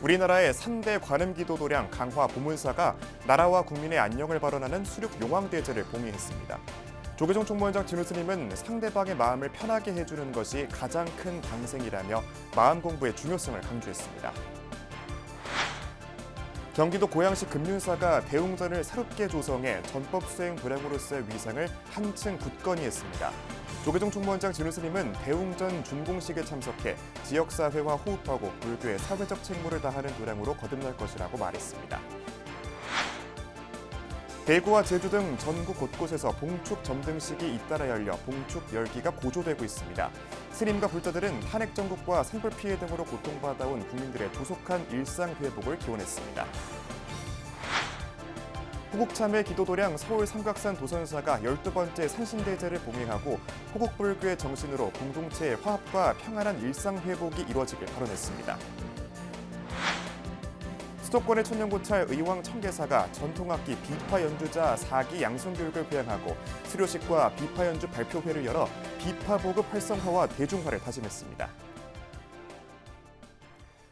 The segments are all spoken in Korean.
우리나라의 3대 관음기도 도량 강화 보문사가 나라와 국민의 안녕을 발언하는 수륙 용왕대제를 봉의했습니다. 조계종 총무원장 진우 스님은 상대방의 마음을 편하게 해주는 것이 가장 큰 방생이라며 마음 공부의 중요성을 강조했습니다. 경기도 고양시 금륜사가 대웅전을 새롭게 조성해 전법 수행 도량으로서의 위상을 한층 굳건히 했습니다. 조계종 총무원장 진우 스님은 대웅전 준공식에 참석해 지역사회와 호흡하고 불교의 사회적 책무를 다하는 도량으로 거듭날 것이라고 말했습니다. 대구와 제주 등 전국 곳곳에서 봉축 점등식이 잇따라 열려 봉축 열기가 고조되고 있습니다. 스님과 불자들은 탄핵 정국과 산불 피해 등으로 고통받아온 국민들의 조속한 일상 회복을 기원했습니다. 호국참회 기도도량 서울 삼각산 도선사가 12번째 산신대제를 봉행하고 호국불교의 정신으로 공동체의 화합과 평안한 일상 회복이 이루어지길 발언했습니다. 수도권의 천년고찰 의왕 청계사가 전통악기 비파 연주자 4기 양성교육을 회양하고 수료식과 비파 연주 발표회를 열어 비파 보급 활성화와 대중화를 다짐했습니다.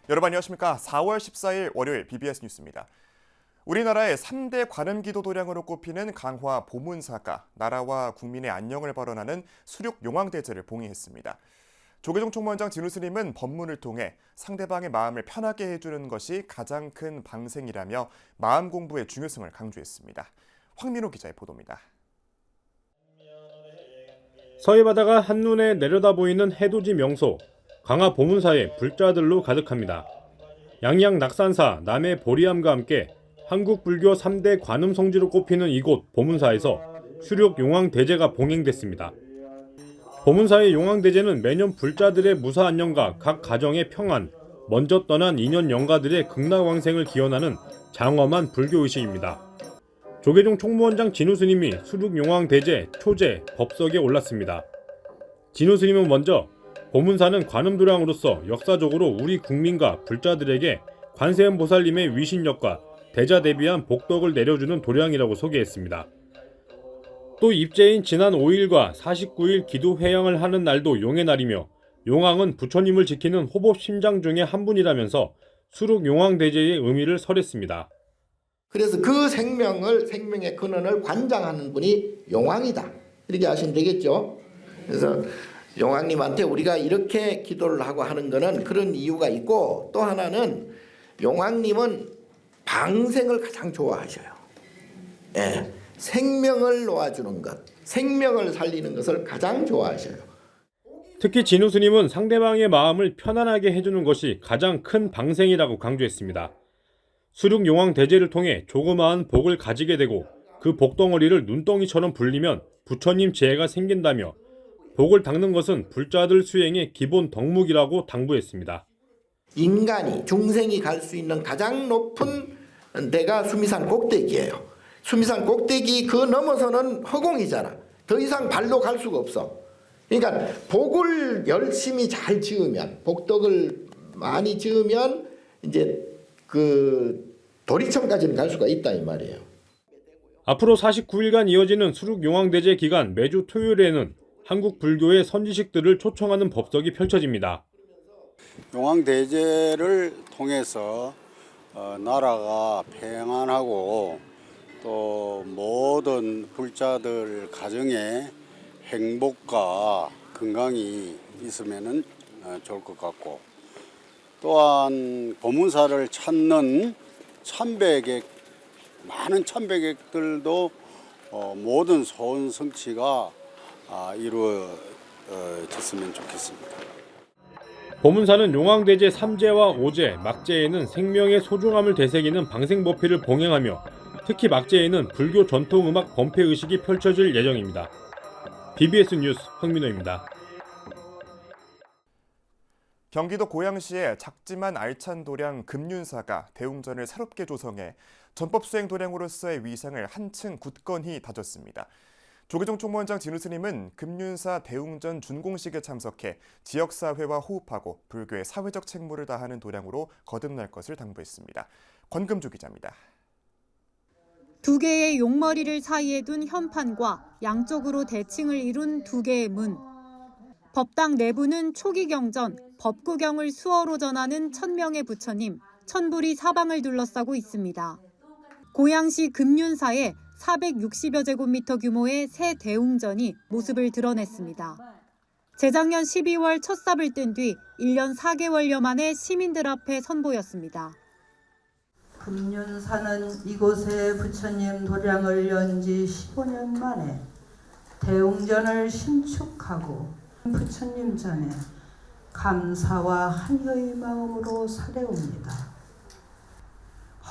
여러분 안녕하십니까? 4월 14일 월요일 BBS 뉴스입니다. 우리나라의 3대 관음기도 도량으로 꼽히는 강화 보문사가 나라와 국민의 안녕을 발언하는 수륙 용왕대제를 봉의했습니다. 조계종 총무원장 진우 스님은 법문을 통해 상대방의 마음을 편하게 해주는 것이 가장 큰 방생이라며 마음 공부의 중요성을 강조했습니다. 황민호 기자의 보도입니다. 서해 바다가 한눈에 내려다 보이는 해돋이 명소, 강화 보문사에 불자들로 가득합니다. 양양 낙산사 남해 보리암과 함께 한국 불교 3대 관음 성지로 꼽히는 이곳 보문사에서 수륙 용왕대제가 봉행됐습니다. 보문사의 용왕대제는 매년 불자들의 무사 안녕과 각 가정의 평안, 먼저 떠난 인연 영가들의 극락왕생을 기원하는 장엄한 불교의식입니다. 조계종 총무원장 진우 스님이 수륙 용왕대제 초제 법석에 올랐습니다. 진우 스님은 먼저 보문사는 관음도량으로서 역사적으로 우리 국민과 불자들에게 관세음보살님의 위신력과 대자대비한 복덕을 내려주는 도량이라고 소개했습니다. 또 입제인 지난 5일과 49일 기도 회양을 하는 날도 용의 날이며 용왕은 부처님을 지키는 호법 심장 중에 한 분이라면서 수륙 용왕대제의 의미를 설했습니다. 그래서 그 생명의 근원을 관장하는 분이 용왕이다. 이렇게 아시면 되겠죠. 그래서 용왕님한테 우리가 이렇게 기도를 하고 하는 것은 그런 이유가 있고, 또 하나는 용왕님은 방생을 가장 좋아하셔요. 예. 생명을 놓아주는 것, 생명을 살리는 것을 가장 좋아하셔요. 특히 진우 스님은 상대방의 마음을 편안하게 해주는 것이 가장 큰 방생이라고 강조했습니다. 수륙 용왕 대제를 통해 조그마한 복을 가지게 되고 그 복덩어리를 눈덩이처럼 불리면 부처님 재해가 생긴다며 복을 닦는 것은 불자들 수행의 기본 덕목이라고 당부했습니다. 인간이, 중생이 갈 수 있는 가장 높은 데가 수미산 꼭대기예요. 수미산 꼭대기 그 넘어서는 허공이잖아. 더 이상 발로 갈 수가 없어. 그러니까 복을 열심히 잘 지으면, 복덕을 많이 지으면 이제 그 도리천까지는 갈 수가 있다 이 말이에요. 앞으로 49일간 이어지는 수륙 용왕대제 기간 매주 토요일에는 한국 불교의 선지식들을 초청하는 법석이 펼쳐집니다. 용왕대제를 통해서 나라가 평안하고 또 모든 불자들 가정에 행복과 건강이 있으면 좋을 것 같고, 또한 보문사를 찾는 참배객, 많은 참배객들도 모든 소원 성취가 이루어졌으면 좋겠습니다. 보문사는 용왕대제 3제와 5제, 막제에는 생명의 소중함을 되새기는 방생법회를 봉행하며 특히 막제에는 불교 전통음악 범패의식이 펼쳐질 예정입니다. BBS 뉴스 황민호입니다. 경기도 고양시의 작지만 알찬 도량 금륜사가 대웅전을 새롭게 조성해 전법 수행 도량으로서의 위상을 한층 굳건히 다졌습니다. 조계종 총무원장 진우 스님은 금륜사 대웅전 준공식에 참석해 지역사회와 호흡하고 불교의 사회적 책무를 다하는 도량으로 거듭날 것을 당부했습니다. 권금주 기자입니다. 두 개의 용머리를 사이에 둔 현판과 양쪽으로 대칭을 이룬 두 개의 문. 법당 내부는 초기 경전, 법구경을 수어로 전하는 1000명의 부처님, 천불이 사방을 둘러싸고 있습니다. 고양시 금륜사에 460여 제곱미터 규모의 새 대웅전이 모습을 드러냈습니다. 재작년 12월 첫 삽을 뜬 뒤 1년 4개월여 만에 시민들 앞에 선보였습니다. 금륜사는 이곳에 부처님 도량을 연 지 15년 만에 대웅전을 신축하고 부처님 전에 감사와 한여의 마음으로 사려옵니다.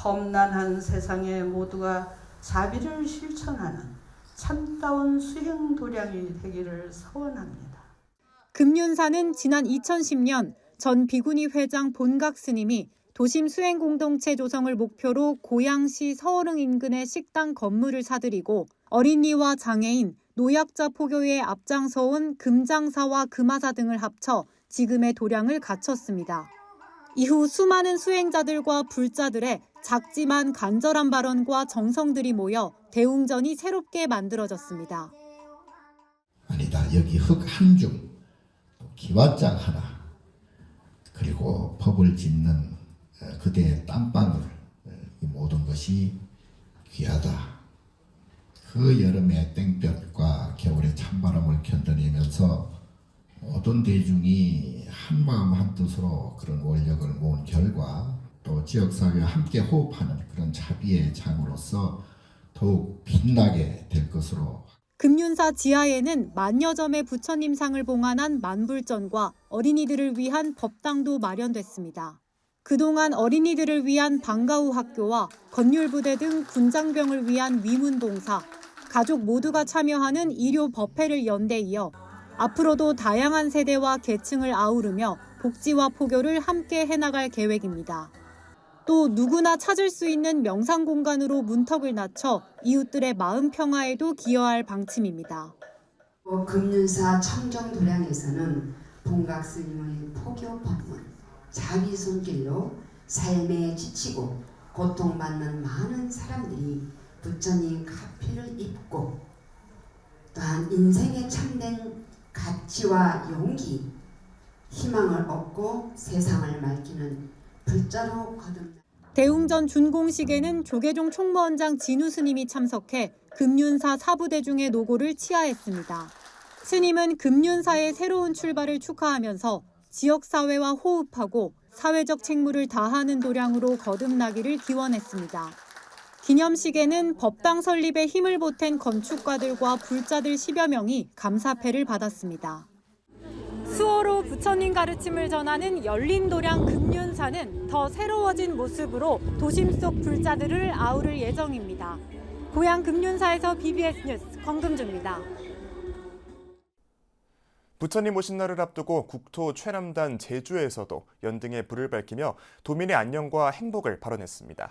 험난한 세상에 모두가 자비를 실천하는 참다운 수행 도량이 되기를 소원합니다. 금륜사는 지난 2010년 전 비구니 회장 본각 스님이 도심 수행 공동체 조성을 목표로 고양시 서어릉 인근의 식당 건물을 사들이고 어린이와 장애인, 노약자 포교에 앞장서온 금장사와 금화사 등을 합쳐 지금의 도량을 갖췄습니다. 이후 수많은 수행자들과 불자들의 작지만 간절한 발언과 정성들이 모여 대웅전이 새롭게 만들어졌습니다. 아니다. 여기 흙 한 줌, 기와장 하나, 그리고 법을 짓는 그대의 땀방울, 이 모든 것이 귀하다. 그 여름의 땡볕과 겨울의 찬바람을 견뎌내면서 모든 대중이 한마음 한뜻으로 그런 원력을 모은 결과 또 지역사회와 함께 호흡하는 그런 자비의 장으로서 더욱 빛나게 될 것으로. 금륜사 지하에는 만여 점의 부처님상을 봉안한 만불전과 어린이들을 위한 법당도 마련됐습니다. 그동안 어린이들을 위한 방과후 학교와 건율부대 등 군장병을 위한 위문봉사, 가족 모두가 참여하는 의료 법회를 연 데 이어 앞으로도 다양한 세대와 계층을 아우르며 복지와 포교를 함께 해나갈 계획입니다. 또 누구나 찾을 수 있는 명상 공간으로 문턱을 낮춰 이웃들의 마음 평화에도 기여할 방침입니다. 금륜사 청정도량에서는 본각 스님의 포교 법문, 자기 손길로 삶에 지치고 고통받는 많은 사람들이 부처님 가피를 입고 또한 인생의 참된 가치와 용기, 희망을 얻고 세상을 밝히는 불자로 거듭나. 대웅전 준공식에는 조계종 총무원장 진우 스님이 참석해 금륜사 사부대중의 노고를 치하했습니다. 스님은 금륜사의 새로운 출발을 축하하면서 지역사회와 호흡하고 사회적 책무를 다하는 도량으로 거듭나기를 기원했습니다. 기념식에는 법당 설립에 힘을 보탠 건축가들과 불자들 10여 명이 감사패를 받았습니다. 수어로 부처님 가르침을 전하는 열린 도량 금륜사는 더 새로워진 모습으로 도심 속 불자들을 아우를 예정입니다. 고양 금륜사에서 BBS 뉴스 권금주입니다. 부처님 오신 날을 앞두고 국토 최남단 제주에서도 연등의 불을 밝히며 도민의 안녕과 행복을 발언했습니다.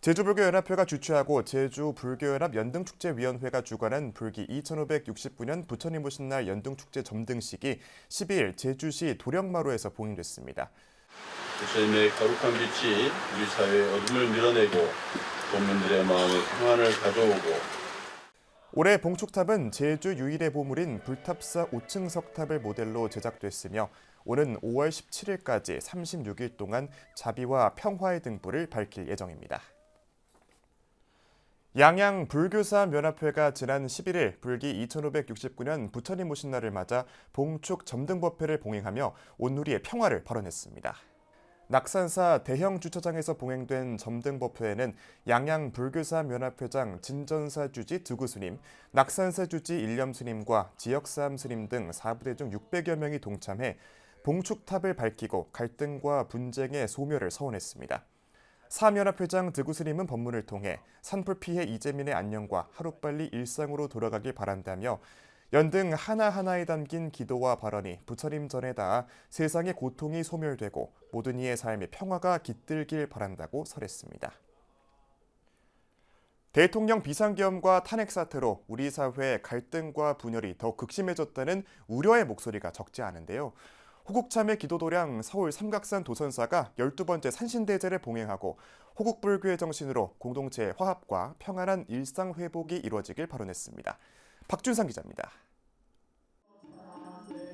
제주불교연합회가 주최하고 제주불교연합 연등축제위원회가 주관한 불기 2569년 부처님 오신 날 연등축제 점등식이 12일 제주시 도령마루에서 봉행됐습니다. 부처님의 거룩한 빛이 우리 사회의 어둠을 밀어내고 도민들의 마음에 평안을 가져오고. 올해 봉축탑은 제주 유일의 보물인 불탑사 5층 석탑을 모델로 제작됐으며 오는 5월 17일까지 36일 동안 자비와 평화의 등불을 밝힐 예정입니다. 양양 불교사연합회가 지난 11일 불기 2569년 부처님 오신 날을 맞아 봉축 점등법회를 봉행하며 온누리의 평화를 발언했습니다. 낙산사 대형 주차장에서 봉행된 점등법회에는 양양 불교사연합회장 진전사 주지 두구스님, 낙산사 주지 일념스님과 지역사암 스님 등 사부대중 600여 명이 동참해 봉축탑을 밝히고 갈등과 분쟁의 소멸을 서원했습니다. 사암연합회장 드구스님은 법문을 통해 산불 피해 이재민의 안녕과 하루빨리 일상으로 돌아가길 바란다며 연등 하나하나에 담긴 기도와 발언이 부처님 전에 닿아 세상의 고통이 소멸되고 모든 이의 삶의 평화가 깃들길 바란다고 설했습니다. 대통령 비상계엄과 탄핵 사태로 우리 사회의 갈등과 분열이 더욱 극심해졌다는 우려의 목소리가 적지 않은데요. 호국참회 기도도량 서울 삼각산 도선사가 12번째 산신대제를 봉행하고 호국불교의 정신으로 공동체의 화합과 평안한 일상 회복이 이루어지길 발언했습니다. 박준상 기자입니다.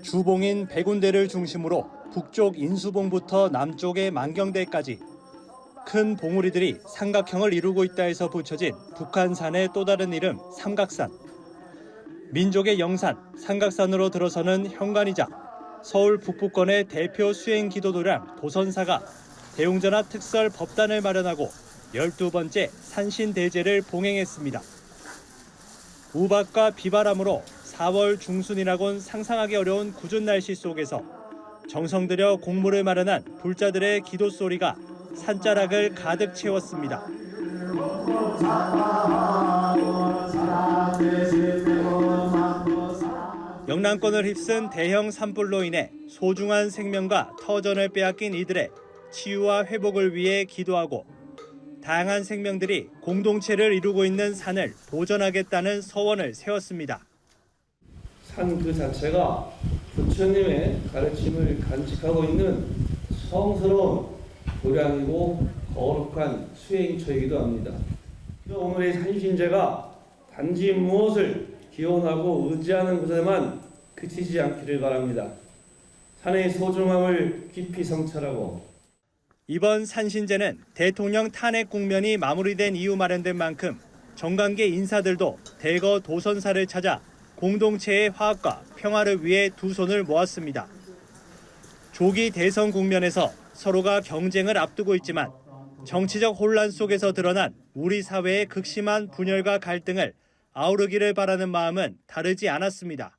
주봉인 백운대를 중심으로 북쪽 인수봉부터 남쪽의 만경대까지 큰 봉우리들이 삼각형을 이루고 있다 해서 붙여진 북한산의 또 다른 이름 삼각산. 민족의 영산, 삼각산으로 들어서는 현관이자 서울 북부권의 대표 수행 기도도량 도선사가 대웅전화 특설 법단을 마련하고 12번째 산신대제를 봉행했습니다. 우박과 비바람으로 4월 중순이라곤 상상하기 어려운 궂은 날씨 속에서 정성 들여 공물을 마련한 불자들의 기도 소리가 산자락을 가득 채웠습니다. 영랑권을 휩쓴 대형 산불로 인해 소중한 생명과 터전을 빼앗긴 이들의 치유와 회복을 위해 기도하고 다양한 생명들이 공동체를 이루고 있는 산을 보존하겠다는 서원을 세웠습니다. 산 그 자체가 부처님의 가르침을 간직하고 있는 성스러운 도량이고 거룩한 수행처이기도 합니다. 오늘의 산신제가 단지 무엇을 기원하고 의지하는 것에만 그치지 않기를 바랍니다. 산의 소중함을 깊이 성찰하고 이번 산신제는 대통령 탄핵 국면이 마무리된 이후 마련된 만큼 정관계 인사들도 대거 도선사를 찾아 공동체의 화합과 평화를 위해 두 손을 모았습니다. 조기 대선 국면에서 서로가 경쟁을 앞두고 있지만 정치적 혼란 속에서 드러난 우리 사회의 극심한 분열과 갈등을 아우르기를 바라는 마음은 다르지 않았습니다.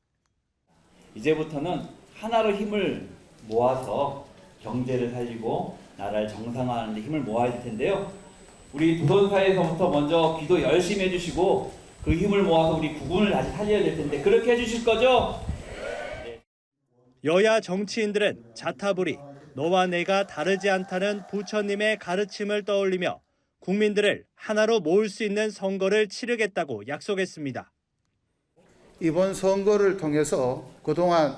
이제부터는 하나로 힘을 모아서 경제를 살리고 나라를 정상화하는 데 힘을 모아야 할 텐데요. 우리 도선사에서부터 먼저 기도 열심히 해주시고 그 힘을 모아서 우리 국군을 다시 살려야 될 텐데 그렇게 해주실 거죠? 네. 여야 정치인들은 자타불이 너와 내가 다르지 않다는 부처님의 가르침을 떠올리며 국민들을 하나로 모을 수 있는 선거를 치르겠다고 약속했습니다. 이번 선거를 통해서 그동안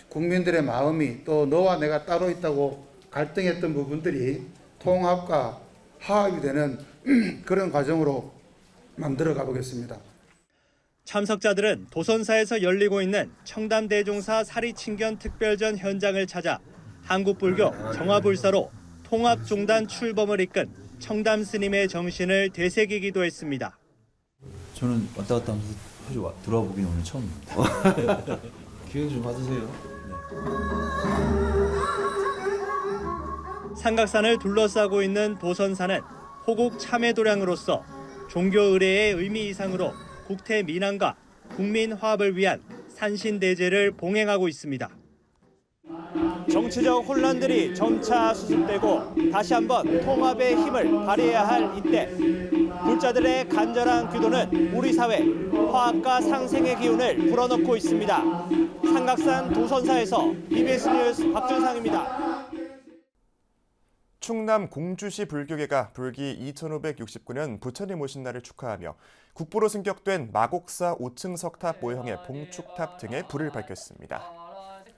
국민들의 마음이 또 너와 내가 따로 있다고 갈등했던 부분들이 통합과 화합이 되는 그런 과정으로 만들어 가보겠습니다. 참석자들은 도선사에서 열리고 있는 청담대종사 사리친견 특별전 현장을 찾아 한국불교 정화불사로 통합종단 출범을 이끈 청담 스님의 정신을 되새기기도 했습니다. 저는 왔다 갔다 하면서 들어와 보기는 오늘 처음입니다. 기회 좀 받으세요. 네. 삼각산을 둘러싸고 있는 도선사는 호국 참회도량으로서 종교 의례의 의미 이상으로 국태 민안과 국민 화합을 위한 산신대제를 봉행하고 있습니다. 정치적 혼란들이 점차 수습되고 다시 한번 통합의 힘을 발휘해야 할 이때 불자들의 간절한 기도는 우리 사회 화합과 상생의 기운을 불어넣고 있습니다. 삼각산 도선사에서 BBS 뉴스 박준상입니다. 충남 공주시 불교계가 불기 2569년 부처님 오신 날을 축하하며 국보로 승격된 마곡사 5층 석탑 모형의 봉축탑 등에 불을 밝혔습니다.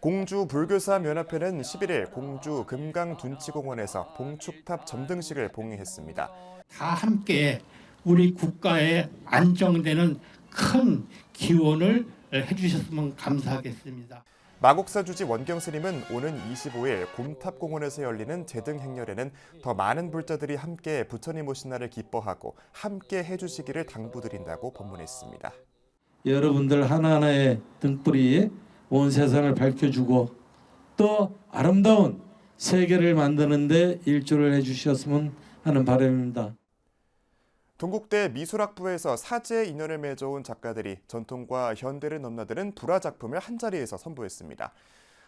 공주 불교사 연합회는 11일 공주 금강둔치공원에서 봉축탑 점등식을 봉행했습니다. 다 함께 우리 국가에 안정되는 큰 기원을 해주셨으면 감사하겠습니다. 마곡사 주지 원경 스님은 오는 25일 곰탑공원에서 열리는 제등 행렬에는 더 많은 불자들이 함께 부처님 오신 날을 기뻐하고 함께 해주시기를 당부드린다고 법문했습니다. 여러분들 하나하나의 등불이 온 세상을 밝혀주고 또 아름다운 세계를 만드는 데 일조를 해주셨으면 하는 바람입니다. 동국대 미술학부에서 사제 인연을 맺어온 작가들이 전통과 현대를 넘나드는 불화 작품을 한자리에서 선보였습니다.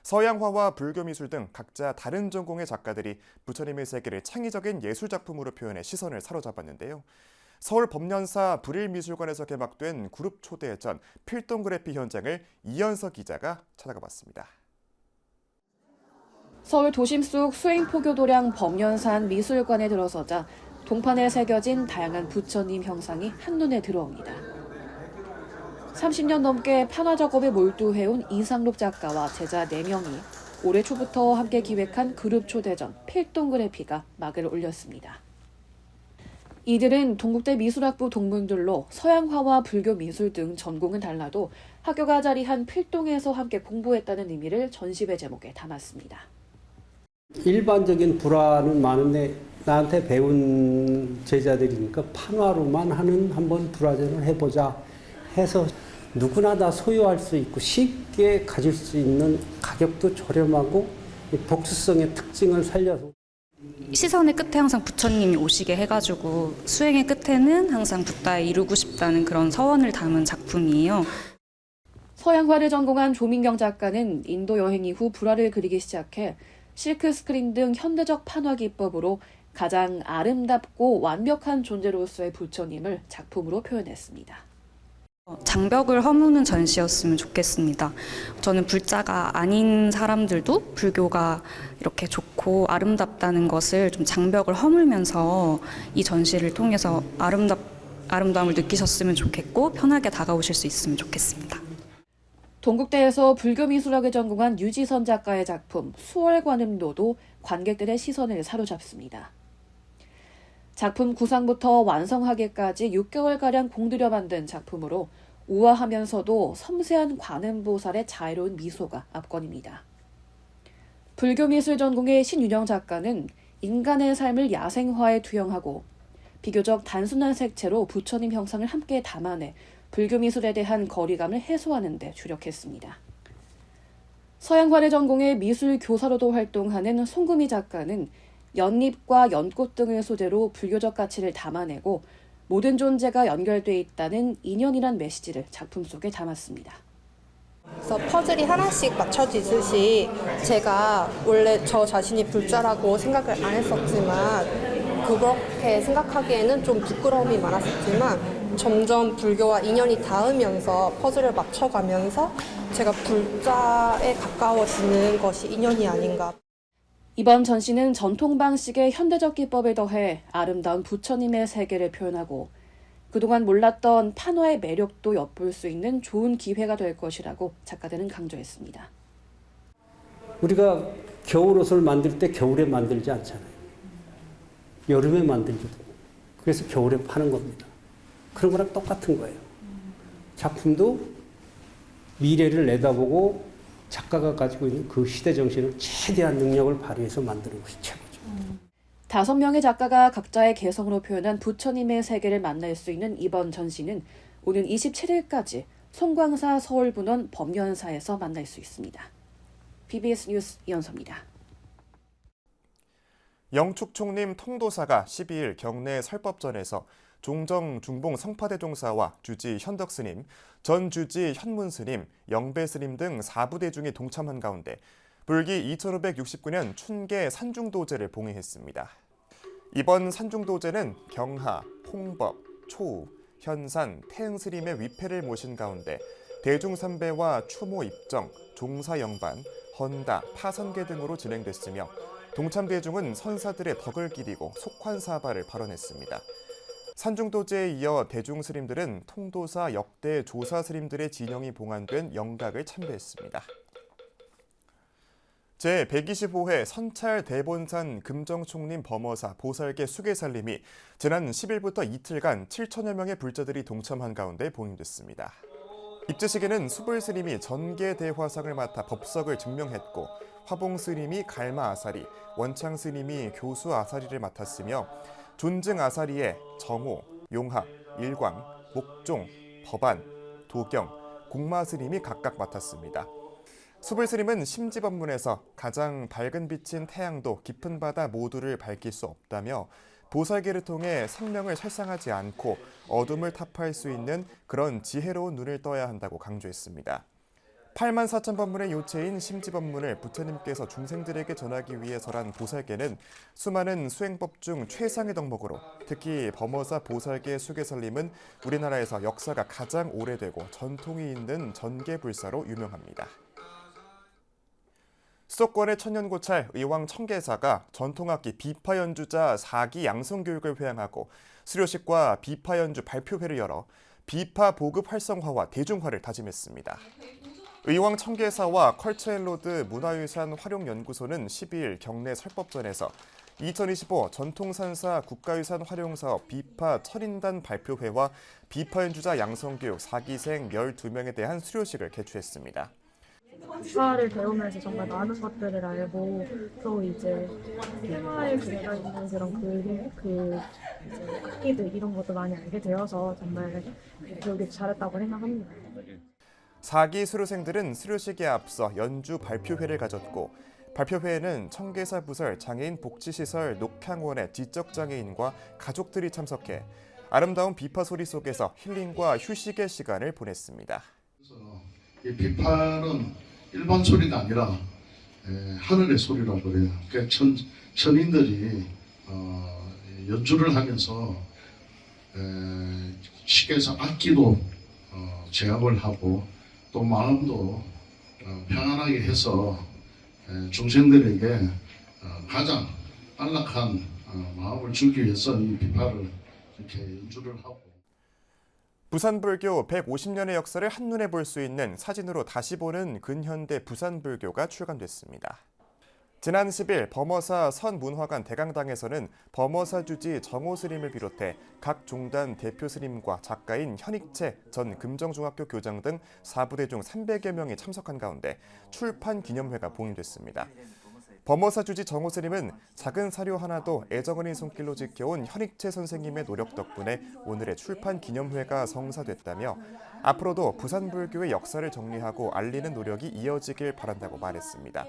서양화와 불교미술 등 각자 다른 전공의 작가들이 부처님의 세계를 창의적인 예술작품으로 표현해 시선을 사로잡았는데요. 서울 법연사 불일미술관에서 개막된 그룹 초대전 필동그래피 현장을 이현석 기자가 찾아가 봤습니다. 서울 도심 속 수행포교도량 법연산 미술관에 들어서자 동판에 새겨진 다양한 부처님 형상이 한눈에 들어옵니다. 30년 넘게 판화 작업에 몰두해온 이상록 작가와 제자 4명이 올해 초부터 함께 기획한 그룹 초대전 필동그래피가 막을 올렸습니다. 이들은 동국대 미술학부 동문들로 서양화와 불교 미술 등 전공은 달라도 학교가 자리한 필동에서 함께 공부했다는 의미를 전시회 제목에 담았습니다. 일반적인 불화는 많은데 나한테 배운 제자들이니까 판화로만 하는 한번 불화전을 해보자 해서 누구나 다 소유할 수 있고 쉽게 가질 수 있는 가격도 저렴하고 복수성의 특징을 살려서 시선의 끝에 항상 부처님이 오시게 해가지고 수행의 끝에는 항상 붓다에 이루고 싶다는 그런 서원을 담은 작품이에요. 서양화를 전공한 조민경 작가는 인도 여행 이후 불화를 그리기 시작해 실크 스크린 등 현대적 판화 기법으로 가장 아름답고 완벽한 존재로서의 부처님을 작품으로 표현했습니다. 장벽을 허무는 전시였으면 좋겠습니다. 저는 불자가 아닌 사람들도 불교가 이렇게 좋고 아름답다는 것을 좀 장벽을 허물면서 이 전시를 통해서 아름다움을 느끼셨으면 좋겠고 편하게 다가오실 수 있으면 좋겠습니다. 동국대에서 불교미술학을 전공한 유지선 작가의 작품 수월관음도도 관객들의 시선을 사로잡습니다. 작품 구상부터 완성하기까지 6개월가량 공들여 만든 작품으로 우아하면서도 섬세한 관음보살의 자애로운 미소가 압권입니다. 불교미술 전공의 신윤영 작가는 인간의 삶을 야생화에 투영하고 비교적 단순한 색채로 부처님 형상을 함께 담아내 불교미술에 대한 거리감을 해소하는 데 주력했습니다. 서양화를 전공의 미술 교사로도 활동하는 송금희 작가는 연잎과 연꽃 등을 소재로 불교적 가치를 담아내고 모든 존재가 연결돼 있다는 인연이란 메시지를 작품 속에 담았습니다. 그래서 퍼즐이 하나씩 맞춰지듯이 제가 원래 저 자신이 불자라고 생각을 안 했었지만 그렇게 생각하기에는 좀 부끄러움이 많았었지만 점점 불교와 인연이 닿으면서 퍼즐을 맞춰가면서 제가 불자에 가까워지는 것이 인연이 아닌가. 이번 전시는 전통 방식의 현대적 기법을 더해 아름다운 부처님의 세계를 표현하고 그동안 몰랐던 판화의 매력도 엿볼 수 있는 좋은 기회가 될 것이라고 작가들은 강조했습니다. 우리가 겨울옷을 만들 때 겨울에 만들지 않잖아요. 여름에 만들기도. 그래서 겨울에 파는 겁니다. 그런 거랑 똑같은 거예요. 작품도 미래를 내다보고 작가가 가지고 있는 그 시대 정신을 최대한 능력을 발휘해서 만드는 것이 최고죠. 5명의 작가가 각자의 개성으로 표현한 부처님의 세계를 만날 수 있는 이번 전시는 오는 27일까지 송광사 서울분원 법연사에서 만날 수 있습니다. BBS 뉴스 이현서입니다. 영축총림 통도사가 12일 경내 설법전에서 종정 중봉 성파대종사와 주지 현덕스님, 전 주지 현문스님, 영배스님 등 4부대중이 동참한 가운데 불기 2569년 춘계 산중도제를 봉해했습니다. 이번 산중도제는 경하, 홍법, 초우, 현산, 태흥스님의 위패를 모신 가운데 대중삼배와 추모 입정, 종사영반, 헌다, 파선계 등으로 진행됐으며 동참대중은 선사들의 덕을 기리고 속환사발을 발언했습니다. 산중도제에 이어 대중스님들은 통도사 역대 조사스님들의 진영이 봉안된 영각을 참배했습니다. 제125회 선찰 대본산 금정총림 범어사 보살계 수계살림이 지난 10일부터 이틀간 7천여 명의 불자들이 동참한 가운데 봉인됐습니다. 입제식에는 수불스님이 전계대화상을 맡아 법석을 증명했고 화봉스님이 갈마아사리, 원창스님이 교수아사리를 맡았으며 존증아사리에 정호, 용합, 일광, 목종, 법안, 도경, 공마스님이 각각 맡았습니다. 수불스님은 심지법문에서 가장 밝은 빛인 태양도 깊은 바다 모두를 밝힐 수 없다며 보살계를 통해 생명을 설상하지 않고 어둠을 타파할 수 있는 그런 지혜로운 눈을 떠야 한다고 강조했습니다. 84,000법문의 요체인 심지법문을 부처님께서 중생들에게 전하기 위해서란 보살계는 수많은 수행법 중 최상의 덕목으로 특히 범어사 보살계 수계살림은 우리나라에서 역사가 가장 오래되고 전통이 있는 전계불사로 유명합니다. 수도권의 천년고찰 의왕 청계사가 전통악기 비파 연주자 4기 양성교육을 회양하고 수료식과 비파 연주 발표회를 열어 비파 보급 활성화와 대중화를 다짐했습니다. 의왕 청계사와 컬처앤로드 문화유산 활용연구소는 12일 경내 설법전에서 2025 전통산사 국가유산 활용사업 비파 철인단 발표회와 비파 연주자 양성교육 4기생 12명에 대한 수료식을 개최했습니다. 국가를 배우면서 정말 많은 것들을 알고 또 이제 테마에 그려져 있는 그런 그림, 이제 악기들 이런 것도 많이 알게 되어서 정말 배우기 잘했다고 생각합니다. 4기 수료생들은 수료식에 앞서 연주 발표회를 가졌고 발표회에는 청계사 부설 장애인 복지시설 녹향원의 지적장애인과 가족들이 참석해 아름다운 비파 소리 속에서 힐링과 휴식의 시간을 보냈습니다. 이 비파는 일반 소리가 아니라 하늘의 소리라고 그래요. 그러니까 천인들이 연주를 하면서 시계에서 악기도 제압을 하고 또 마음도 평안하게 해서 중생들에게 가장 안락한 마음을 주기 위해서 이 비파를 이렇게 연주를 하고. 부산불교 150년의 역사를 한눈에 볼 수 있는 사진으로 다시 보는 근현대 부산불교가 출간됐습니다. 지난 10일 범어사 선문화관 대강당에서는 범어사 주지 정호 스님을 비롯해 각 종단 대표 스님과 작가인 현익채 전 금정중학교 교장 등 4부대 중 300여 명이 참석한 가운데 출판 기념회가 봉인됐습니다. 범어사 주지 정호 스님은 작은 사료 하나도 애정어린 손길로 지켜온 현익채 선생님의 노력 덕분에 오늘의 출판 기념회가 성사됐다며 앞으로도 부산불교의 역사를 정리하고 알리는 노력이 이어지길 바란다고 말했습니다.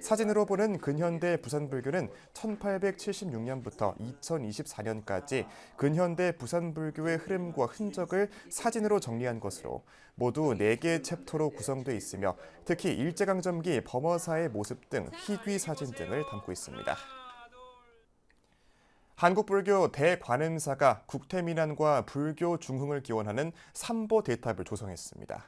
사진으로 보는 근현대 부산불교는 1876년부터 2024년까지 근현대 부산불교의 흐름과 흔적을 사진으로 정리한 것으로 모두 4개의 챕터로 구성돼 있으며 특히 일제강점기 범어사의 모습 등 희귀 사진 등을 담고 있습니다. 한국불교 대관음사가 국태민안과 불교 중흥을 기원하는 삼보대탑을 조성했습니다.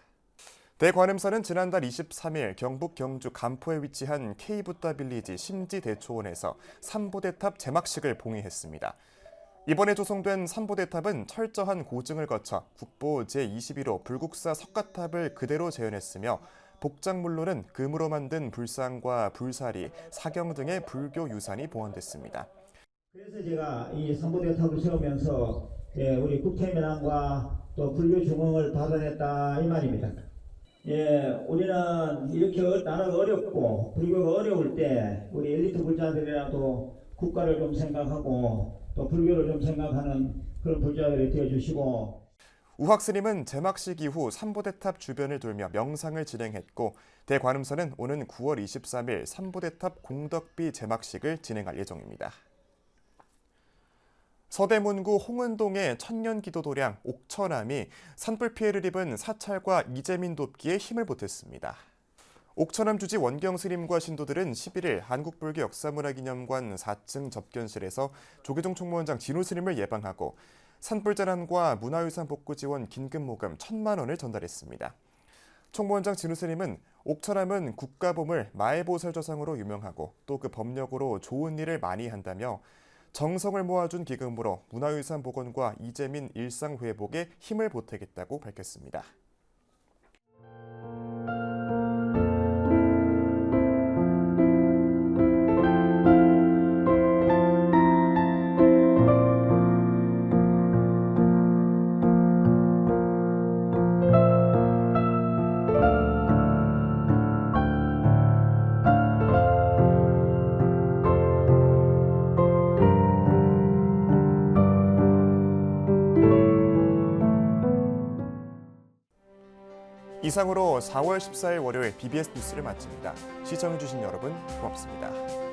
대관음사는 지난달 23일 경북 경주 간포에 위치한 K부다빌리지 심지대초원에서 삼보대탑 제막식을 봉의했습니다. 이번에 조성된 삼보대탑은 철저한 고증을 거쳐 국보 제21호 불국사 석가탑을 그대로 재현했으며 복장물로는 금으로 만든 불상과 불사리, 사경 등의 불교 유산이 봉헌됐습니다. 그래서 제가 이 삼보대탑을 세우면서 우리 국태민안과 또 불교 중흥을 받아냈다 이 말입니다. 우리는 이렇게 나라가 어렵고 불교가 어려울 때 우리 엘리트 불자들이라도 국가를 좀 생각하고 또 불교를 좀 생각하는 그런 불자들이 되어주시고. 우학 스님은 제막식 이후 삼보대탑 주변을 돌며 명상을 진행했고 대관음사는 오는 9월 23일 삼보대탑 공덕비 제막식을 진행할 예정입니다. 서대문구 홍은동의 천년기도도량 옥천암이 산불 피해를 입은 사찰과 이재민 돕기에 힘을 보탰습니다. 옥천암 주지 원경 스님과 신도들은 11일 한국불교 역사문화기념관 4층 접견실에서 조계종 총무원장 진우 스님을 예방하고 산불재난과 문화유산 복구 지원 긴급 모금 1,000만 원을 전달했습니다. 총무원장 진우 스님은 옥천암은 국가보물 마애보살조상으로 유명하고 또 그 법력으로 좋은 일을 많이 한다며 정성을 모아준 기금으로 문화유산 복원과 이재민 일상 회복에 힘을 보태겠다고 밝혔습니다. 이상으로 4월 14일 월요일 BBS 뉴스를 마칩니다. 시청해주신 여러분 고맙습니다.